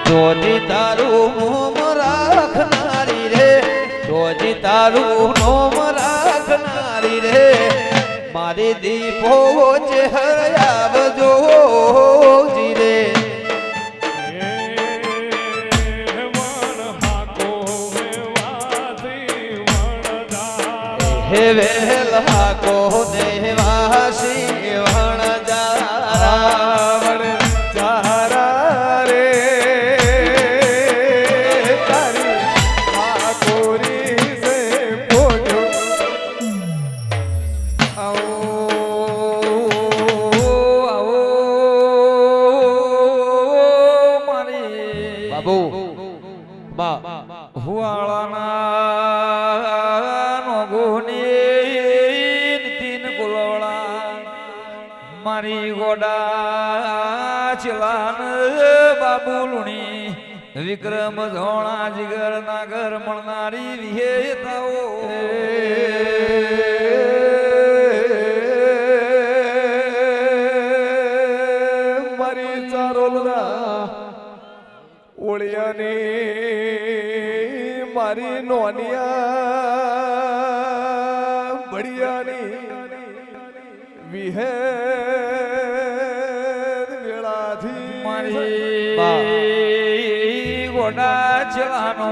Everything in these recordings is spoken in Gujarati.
જોજી તારું નોમ રાખનારી રે જોજી તારું નોમ રાખનારી રે મારી દીપો છે હયાવજો જી રે હે વેલ હાકો દેવાસી વણજારા ચારા રે તારી ઠાકોરી સે પોજો આવો મારી બાબુ બા હુવાળાના નોગોની તીન કુલવડા મારી ગોડા ચલાન બાબુ લુણી વિક્રમ ધોણા જીગર નાગર મળનારી વિહેતાઓ મારી ચારોલના ઓળિયાની મારી નોનિયા બળિયાની વિહેદ વેળાથી મારી ગોડા ચલાનો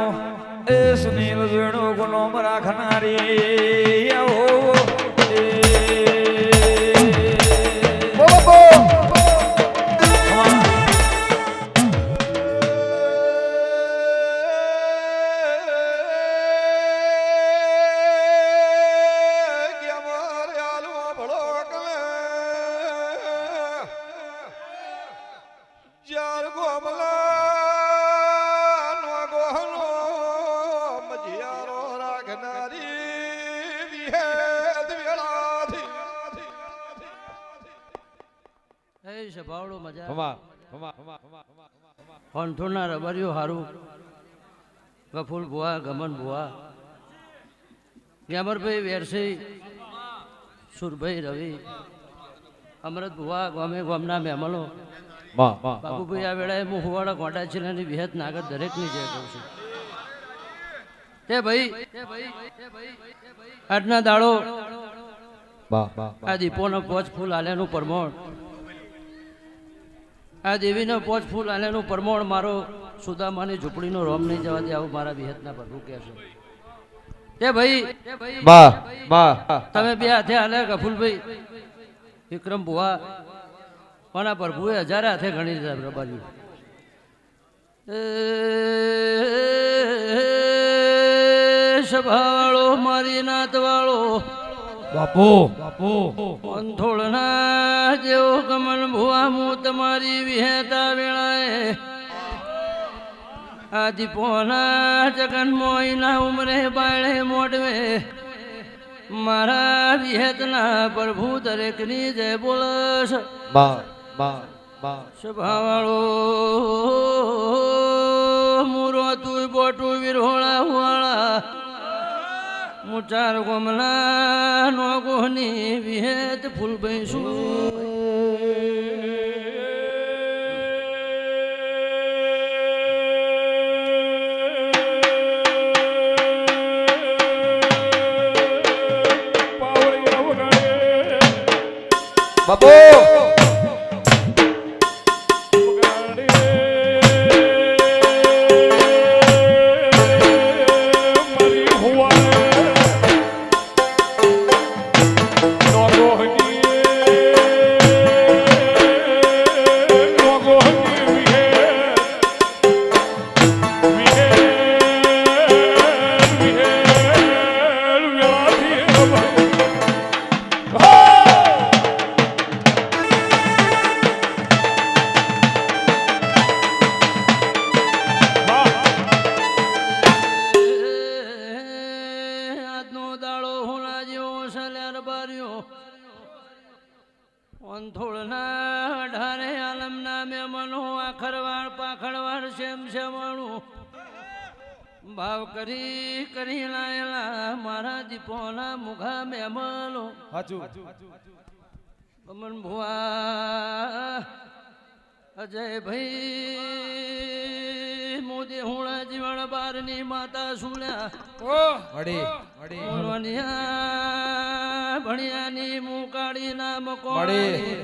એ સુનીલ વેણુ ગુનોમ રાખનારી આવો ભાવડો મજા હોનઠોના રબરિયો હારું ગફુલ ભુવા ગમન ભુવા ગ્યામરભાઈ વેરસી સુરભાઈ રવિ અમરત ભુવા ગમે ગમના મહેમાનો બાબુભાઈ આ વેળાએ હું હુવાડા ગોંડા જિલ્લાની વિહત નાગર દરેકની જય કહું છું તે ભાઈ આજના દાડો આ દીપોનો પોચ ફૂલ આલ્યાનું પરમોણ આ દેવીનો પોચ ફૂલ આલ્યાનું પરમોણ મારો સુદામાની ઝૂંપડીનો રોમ નહીં જવા દે આવું મારા વિહતના પ્રભુ કહે છે તે ભાઈ તમે બે હાથે હાલે ગફુલભાઈ વિક્રમ ભુવા કોના પ્રભુએ હજારે હાથે ગણી દીધા રબારી સભાવાળો મારી નાતવાળો બાપો અંથોળના જેવો કમલ ભુવા હું તમારી વિહેતા વેળાએ આ દીપોના જગન મોઈના ઉમરે બાળે મોડવે મારા વિહેતના પ્રભુ દરેકની જય બોલશ સભાવાળો મુરો તું બોટું વિરહોળા હુવાળા મુચાર ગોમલા નો ગોહની વિહેત ફૂલભાઈ શું બાબુ અંથોળના ઢારે આલમના મેમનો આખરવાળ પાખડવાળ શેમ શેમાણું ભાવ કરી લાયેલા મારા દીપોના મુખા મેમલો અમન ભુવા અજય ભાઈ હુણા જીવણ બારની માતા સુલ્યા મળી મળી બોલવાનિયા ભણિયાની મુકાડી નામ મળી કોણી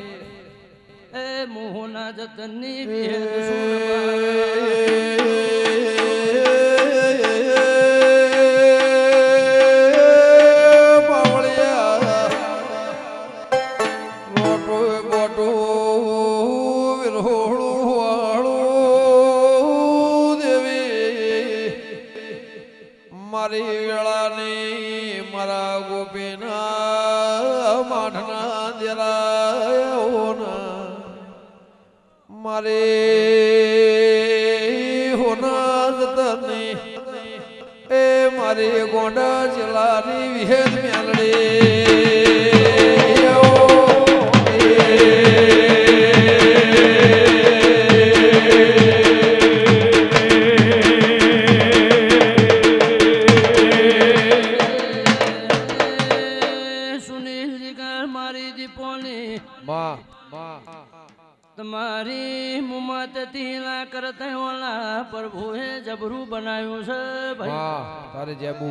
એ મોહના જતનની વિહેદ સુરબા મારી વેળાની મારા ગોપીના માઠના દેરાયોના મારે હોના જતની એ મારી ગોંડા જિલ્લાની વિહેદ તમારી મુમત તીલા કરતા ઓલા પ્રભુએ જબરું બનાવ્યું છે ભાઈ તારે જેબુ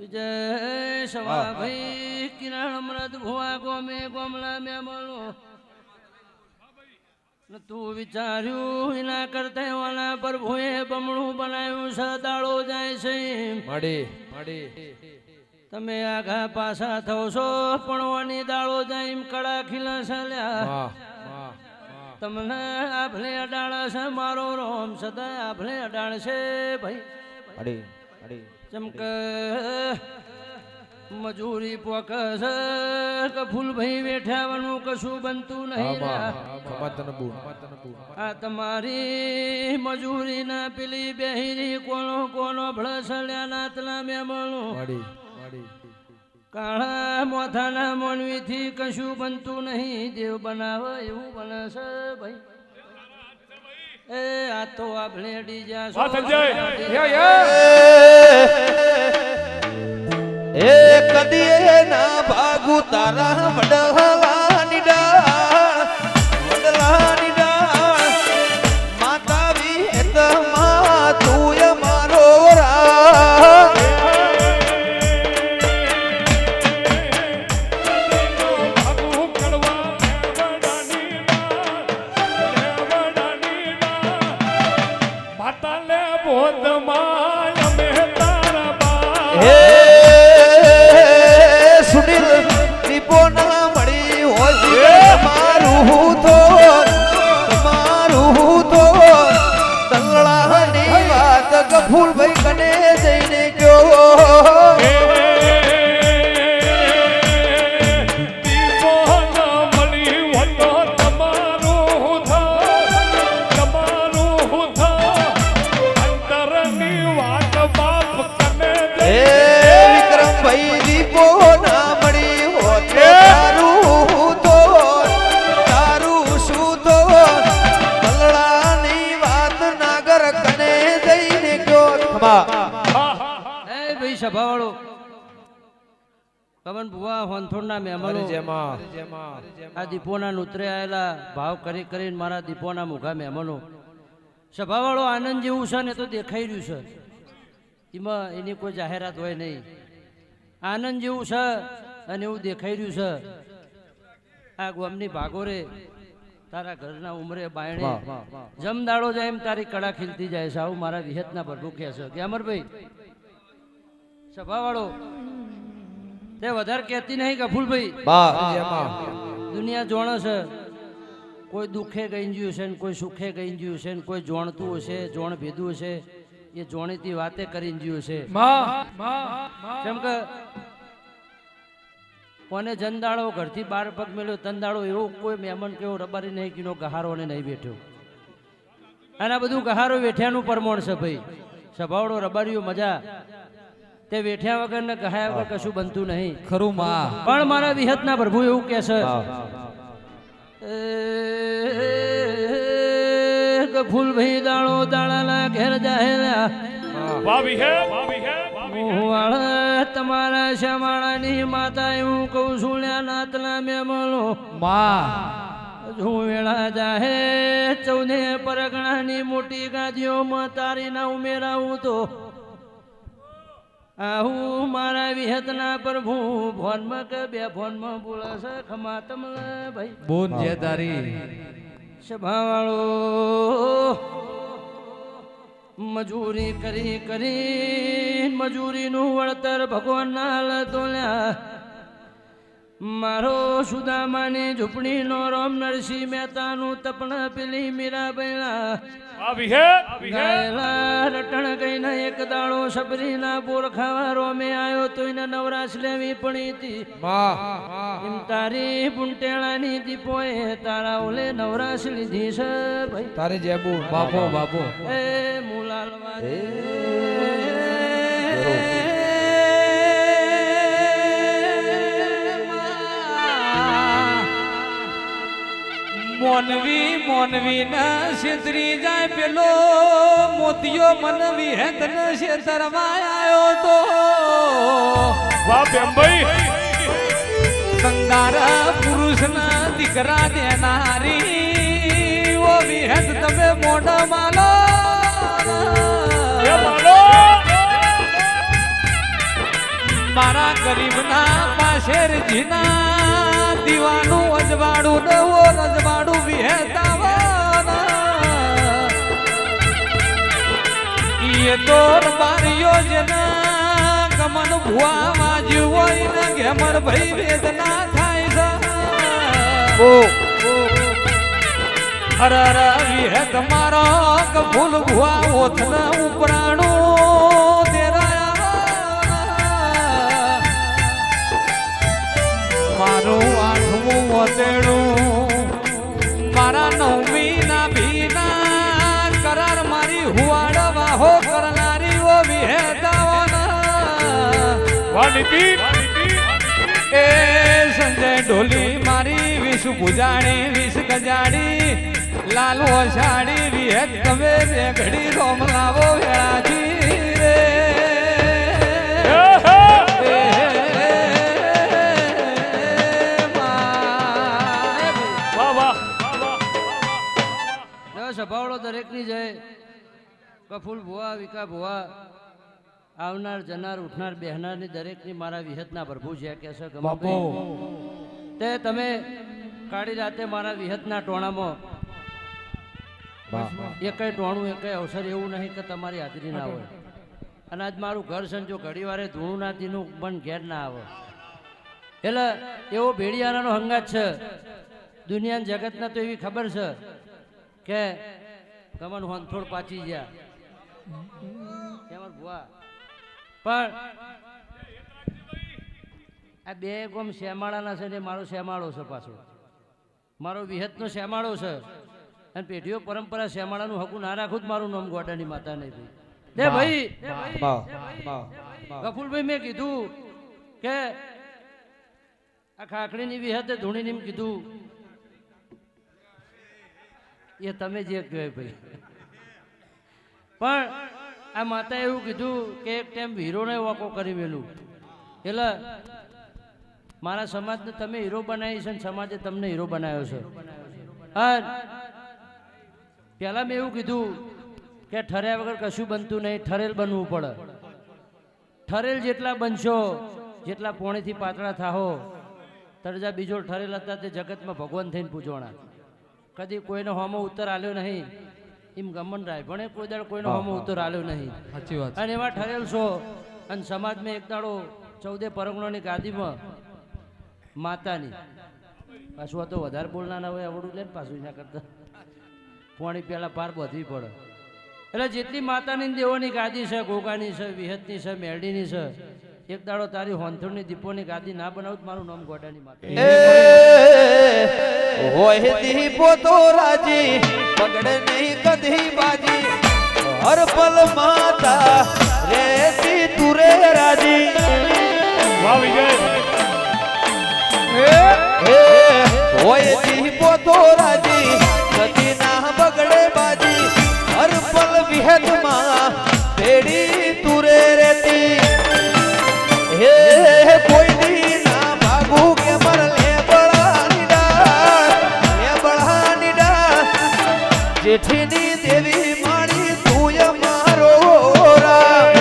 જય સવા ભાઈ કિરણ અમૃત ભુવા ગોમે ગોમલા મેમલો તું વિચાર્યું એના કરતા ઓલા પ્રભુએ બમણું બનાવ્યું છે દાડો જાય છે મળી મળી તમે આઘા પાછા થો છો પણ વાની દાડો જાય એમ કડા ખીલા ચાલ્યા તમને આભલે અડાળ છે મારો રોમ સદા આભલે અડાળ છે ભાઈ ચમક મજૂરી પોક છે કે ફૂલ ભાઈ વેઠાવાનું કશું બનતું નહીં આ તમારી મજૂરી ના પેલી બેહીરી કોનો કોનો ભળસલ્યા નાતલા મેમણું કાળા મોથાના મોનવી થી કશું બનતું નહીં દેવ બનાવે એવું બને છે ભાઈ એ આ તો આ ભેડી જા એ કદી ના ભાગુ તારા વડલાની ડાળ માતા વિહેત માં તું મારો સુનિલ દીપો ના મળી હોય તમારું તો દલડાની વાત ગફૂલ ભાઈ કને જઈને ગયો સભાવાળો કમન ભુવા હોનથોડના મહેમાનો આ દીપોના ઉતરે આવેલા ભાવ કરી કરીને મારા દીપોના મુખા મહેમાનો સભાવાળો આનંદ જેવું છે ને તો દેખાઈ રહ્યું છે એમાં એની કોઈ જાહેરાત હોય નહીં આનંદ જેવું છે અને એવું દેખાઈ રહ્યું છે આ ગોમની ભાગોરે તારા ઘરના ઉમરે બાયણે જમદાડો જાય એમ તારી કળા ખીલતી જાય છે આવું મારા વિહતના પ્રભુ કહે છે કે અમરભાઈ સભાવાળો તે વધારે કહેતી નહીં ગફુલભાઈ દુનિયા જોણે છે કોઈ દુઃખે ગઈ ગયું છે ને કોઈ સુખે ગઈ ગયું છે ને કોઈ જોણતું હશે જોણ ભીધું હશે એ જોણીતી વાતે કરી ગયું છે જેમ કે કોને જનદાળો ઘરથી 12 પગ મેળ્યો તનદાળો એવો કોઈ મહેમાન કેવો રબારી નહીં કીનો ગહારો ને નહીં બેઠ્યો અને આ બધું ગહારો વેઠ્યાનું પરમોણ છે ભાઈ સભાવાળો રબારીઓ મજા તે વેઠ્યા વગર ને ગહાયા વગર કશું બનતું નહીં ખરું માં પણ મારા વિહતના પ્રભુ એવું કહે છે ફૂલ ભાઈ દાળો દાળાના ઘેર જાહેલા તમારા શ્યામાળાની માતા એવું કહું છું નાતલા મેમલો હજુ વેળા જાહે 14 પરગણાની મોટી ગાદીઓમાં તારી ના ઉમેરાવું તો આહું મારા વિહતના પ્રભુ ફોનમાં કે બે ફોનમાં બોલાશે ખમા તમને ભાઈ બોન જે તારી સભાવાળો મજૂરી કરી કરી મજૂરીનું વળતર ભગવાનના હાલતો લ્યા મારો સુદામાની ઝૂંપડીનો રામ નરસિંહ મહેતાનું તપણ પેલી મીરાબેલા ગાયેલા રટણ ગઈને એક દાડો સબરીના બોર ખાવા રોમે આવ્યો તો એને નવરાશ લેવી પડી હતી એમ તારી બુંટેણાની દીપોએ તારા ઓલે નવરાશ લીધી છે ભાઈ તારે જેબુ બાપો બાપો એ મુલાલવા મોનવી ના છેતરી જાય પેલો મોતિયો મનવી હે તને છેતરવા આવ્યો તો વાહ બેમભાઈ કંગારા પુરુષ ના દીકરા દેનારી ઓ વિહત તમે મોઢા માલો મારા ગરીબ ના પાશેરજીના દીવાનું અજવાડું નવો રજવાડું વિહેતાવાના એ તો બારીઓ જેના ગમન ભુવા વાજ્યું હોય ને ઘેમર ભાઈ વેદના થાય છે હર વિહેત મારો કફૂલ ભુવા ઓથના ઉપરાણું મારું 8મું વતેડું મારા 9મી ના ભીના કરાર મારી હુવાડ વાહો કરનારી ઓ વિહેતાઓના એ સંજય ઢોલી મારી વિષ ભુજાણી વિષ ગજાડી લાલ ઓછાડી વિહેત તમે બે ઘડી રોમ લાવો વેળાજી રે સભાવડો દરેકની જય કફૂલ ભુવા વિકા ભુવા આવનાર જનાર ઉઠનાર બેહનારની દરેકની મારા વિહતના પ્રભુ છે કે છે ગમે તે તમે કાળી રાતે મારા વિહતના ટોણામાં એકય ટોણું એકય અવસર એવું નહીં કે તમારી હાજરી ના હોય અને આજ મારું ઘર છે જો ઘડી વારે ધૂણું ના દીનું પણ ઘેર ના આવે એટલે એવો ભેડિયારાનો હંગાત છે દુનિયાના જગતના તો એવી ખબર છે કે કમન હોનથોડ પાછી ગયા એમાં ભુવા પણ આ બે ગોમ શ્યામાળાના છે ને મારો શ્યામાળો છે પાછો મારો વિહતનો શ્યામાળો છે અને પેઢીઓ પરંપરા શ્યામાળાનું હકું ના રાખું જ મારું નામ ગોડાની માતા નહીં ભાઈ ગફુલભાઈ મેં કીધું કે આ ખાખડીની વિહતે ધૂણીની કીધું એ તમે જે કહેવાય ભાઈ પણ આ માતા એવું કીધું કે એક ટાઈમ હીરોને વાકો કરી મેલું એટલે મારા સમાજને તમે હીરો બનાવી છે ને સમાજે તમને હીરો બનાવ્યો છે અને પહેલાં મેં એવું કીધું કે ઠર્યા વગર કશું બનતું નહીં ઠરેલ બનવું પડે ઠરેલ જેટલા બનશો જેટલા પોણીથી પાતળા થાહો તરજા બીજો ઠરેલ હતા તે જગતમાં ભગવાન થઈને પૂજવાના કદી કોઈનો હોમો ઉત્તર આલ્યો નહીં એમ ગમન રાય પણ કોઈ દાડો કોઈનો હોમો ઉત્તર આલ્યો નહીં સાચી વાત અને એમાં ઠરેલ છો અને સમાજમાં એક દાડો 14 પરગણોની ગાદીમાં માતાની પાછું તો વધારે બોલના ના હોય આવડું લે ને પાછું એના કરતા પોણી પહેલા પાર બધવી પડે એટલે જેટલી માતાની દેવોની ગાદી છે ગોગાની છે વિહતની છે મેરડીની છે એક દાડો તારી હોંથોડની દીપોની ગાદી ના બનાવું મારું નામ ગોડાની માતા હોય દીપો તો રાજી પગડે નહીં કદી બાજી હર પલ માતા રેતી તુરે રાજી વાહ વિજય હોય દીપો તો રાજી કદી ના બગડે બાજી હર પલ વિહત માં તેડી તુરે રેતી હે કોઈ દી ના ભાગુ કે મર લે બળાની ડાળ લે બળા શેઠીની દેવી માળી તું મારો રામ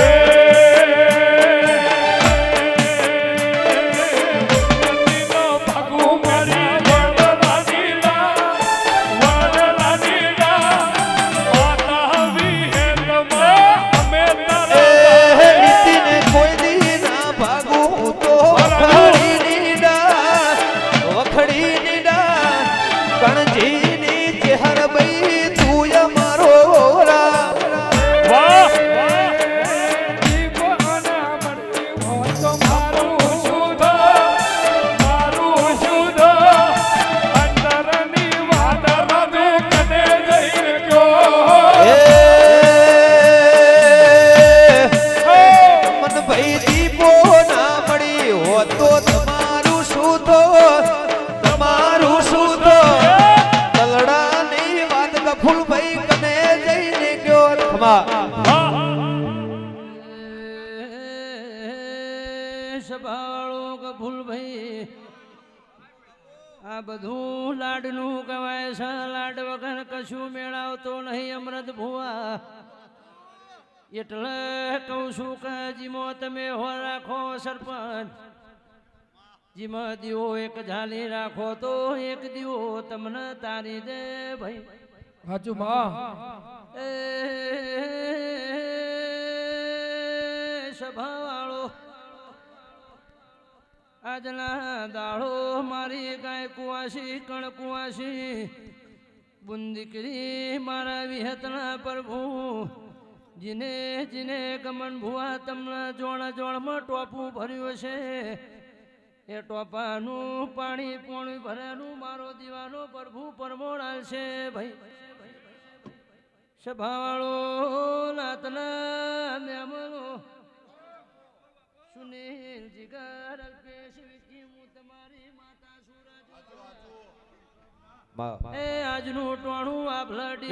સભાળો કફૂલ ભાઈ આ બધું લાડનું કહેવાય છે લાડ વગર કશું મેળવતો નહીં અમૃત ભુવા એટલે કહું છું કે જીમો તમે હો રાખો સરપંચ જીમાં દીવો એક ઝાલી રાખો તો એક દીવો તમને તારી દે ભાઈ હાચું બા એ સભાવાળો આજના દાડો મારી ગાય કુવાસી કણ કુવાસી બુંદીકરી મારા વિહતના પ્રભુ જીને જીને ગમન ભુવા તમને જોણ જોણમાં ટોપું ભર્યું છે એ ટોપાનું પાણી પોણી ભરેલું મારો દીવાનો પ્રભુ પરમોણાલ છે ભાઈ સભાવાળો નાતના મેમનો સુનિલ જીગર અલ્પેશ વિકી હું તમારી માતા સુરજ એ આજનું ટોણું આ બ્લડી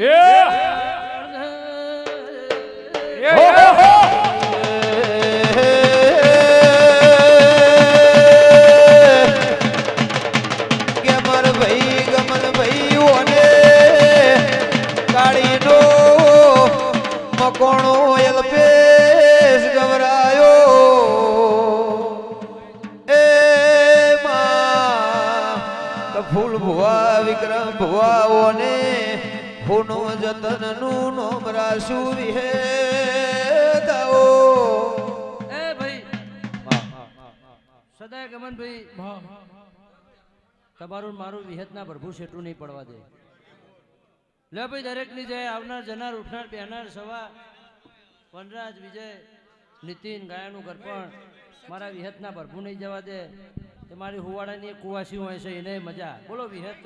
કોણો અલ્પેશ ગવરાયો એ માં ફૂલ ભુવા વિક્રમ ભુવાઓને ફૂનો જતનનું નોમ રાશુ વિહે દાઓ એ ભાઈ સદાય ગમન ભાઈ તમારું મારું વિહતના પ્રભુ શેઠું નહીં પડવા દે લે ભાઈ દરેકની જય આવનાર જનાર ઉઠનાર બેહનાર સવા વનરાજ વિજય નીતિન ગાયાનું ગરપણ મારા વિહતના પ્રભુ નહીં જવા દે તે મારી હુવાડાની એક કુવાસી હોય છે એને મજા બોલો વિહત